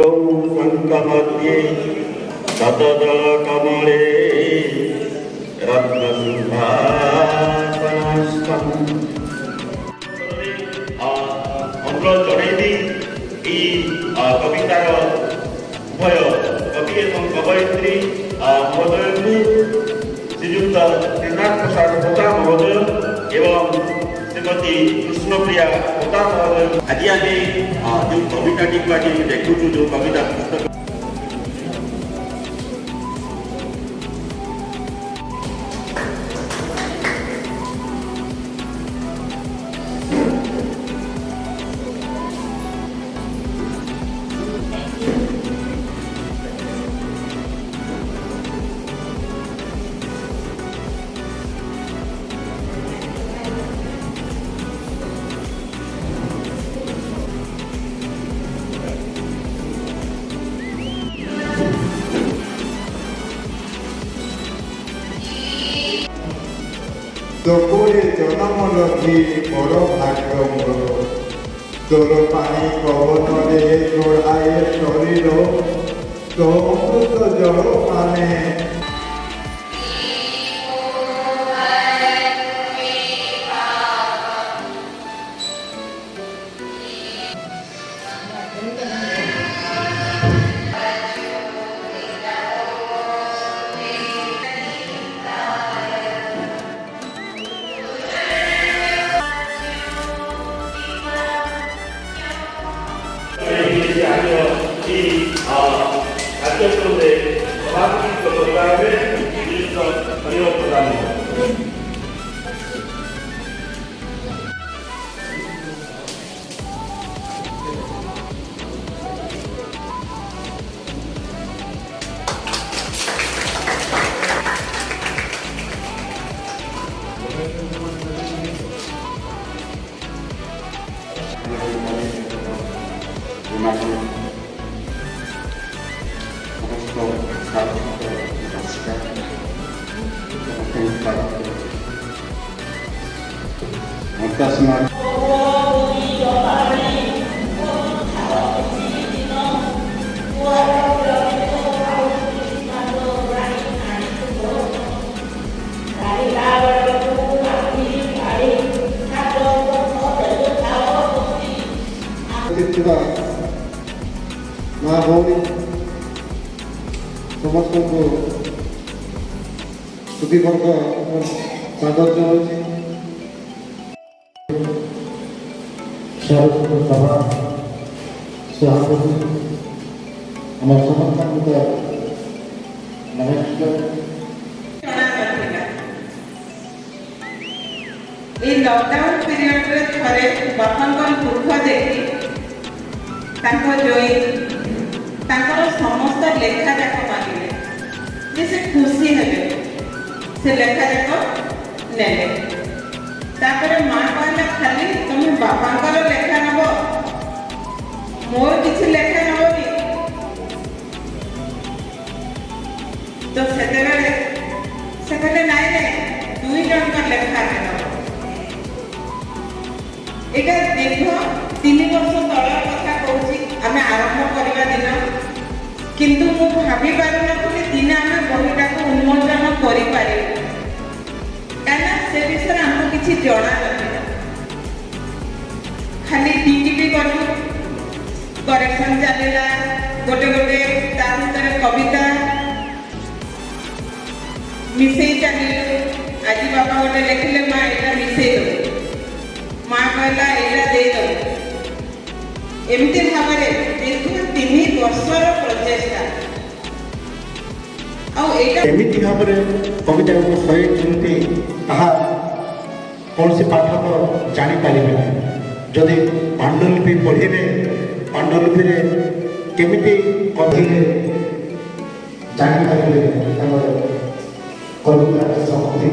संकमध्ये शतदल कमले रत्नसिंहासनस्थम् अनुरोध जणाइबी ई कवितार उभय कवि एवं कवयित्री महोदय श्रीयुक्त त्रिनाथ प्रसाद होता महोदय एवं श्रीमती कृष्णप्रिया होता महोदय आज आम जो कविता टी आज देखु जो कविता पुस्तक दोकोरे जन्म लगी बड़ भाग्य मोर तोर पानी पवन जोड़ाए शरीर तो अमृत जल पाने କାର୍ଯ୍ୟକ୍ରମରେ ସଭାପତିତ୍ୱ କରିବା ହେବେ ଶ୍ରୀଯୁକ୍ତ ହରିହର ପ୍ରଧାନ। माँ भौणी समस्त को सुखीवर्ग स्वागत जनाऊँगी सरस्वती सभा सभापति आम समस्त नमस्कार। लॉकडाउन पीरियड रे थरे बापांकर दुख देखी जोई समस्त लेखा जाक मांगे जे से खुशी हेले से लेखा जाक नेले तापरे मां कहला खाली तुम बापांकर लेखा नब मोर किछि लेखा नबनी तो सेते बेले से कहले नाइ नाइ दुई जन का लेखा नब एटा देखो 3 वर्ष तळर कथा कहूची आमे आरंभ करबा दिन किंतु मु भाबी पारि नथि दिन आमे बहिटा को उन्मोचन करि पारि काना से विषय हमको किछि जणा नथि खाली टीटीपी करू करेक्शन चलेला गोटे गोटे ता भीतर कविता मिसई चलिलु आज बाबा गोटे लिखिले मां एटा मिसई दो मां कहला एटा दे दो एमती भाव दीर्घ 3 वर्षर प्रचेषा एमती भाव कविता को सही कौन से पाठक जापारे जदि पांडुलिपि पढ़े पांडुलिपि केमी कवि जापारे कविता शक्ति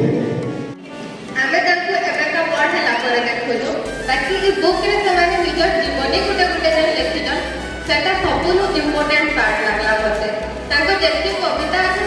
बाकी ई बुक रे समाने निजर जीवनी गुटे गुटे जन लिखिजन सेटा सबनु इंपोर्टेंट पार्ट लागला मते ताको जेति कविता अछि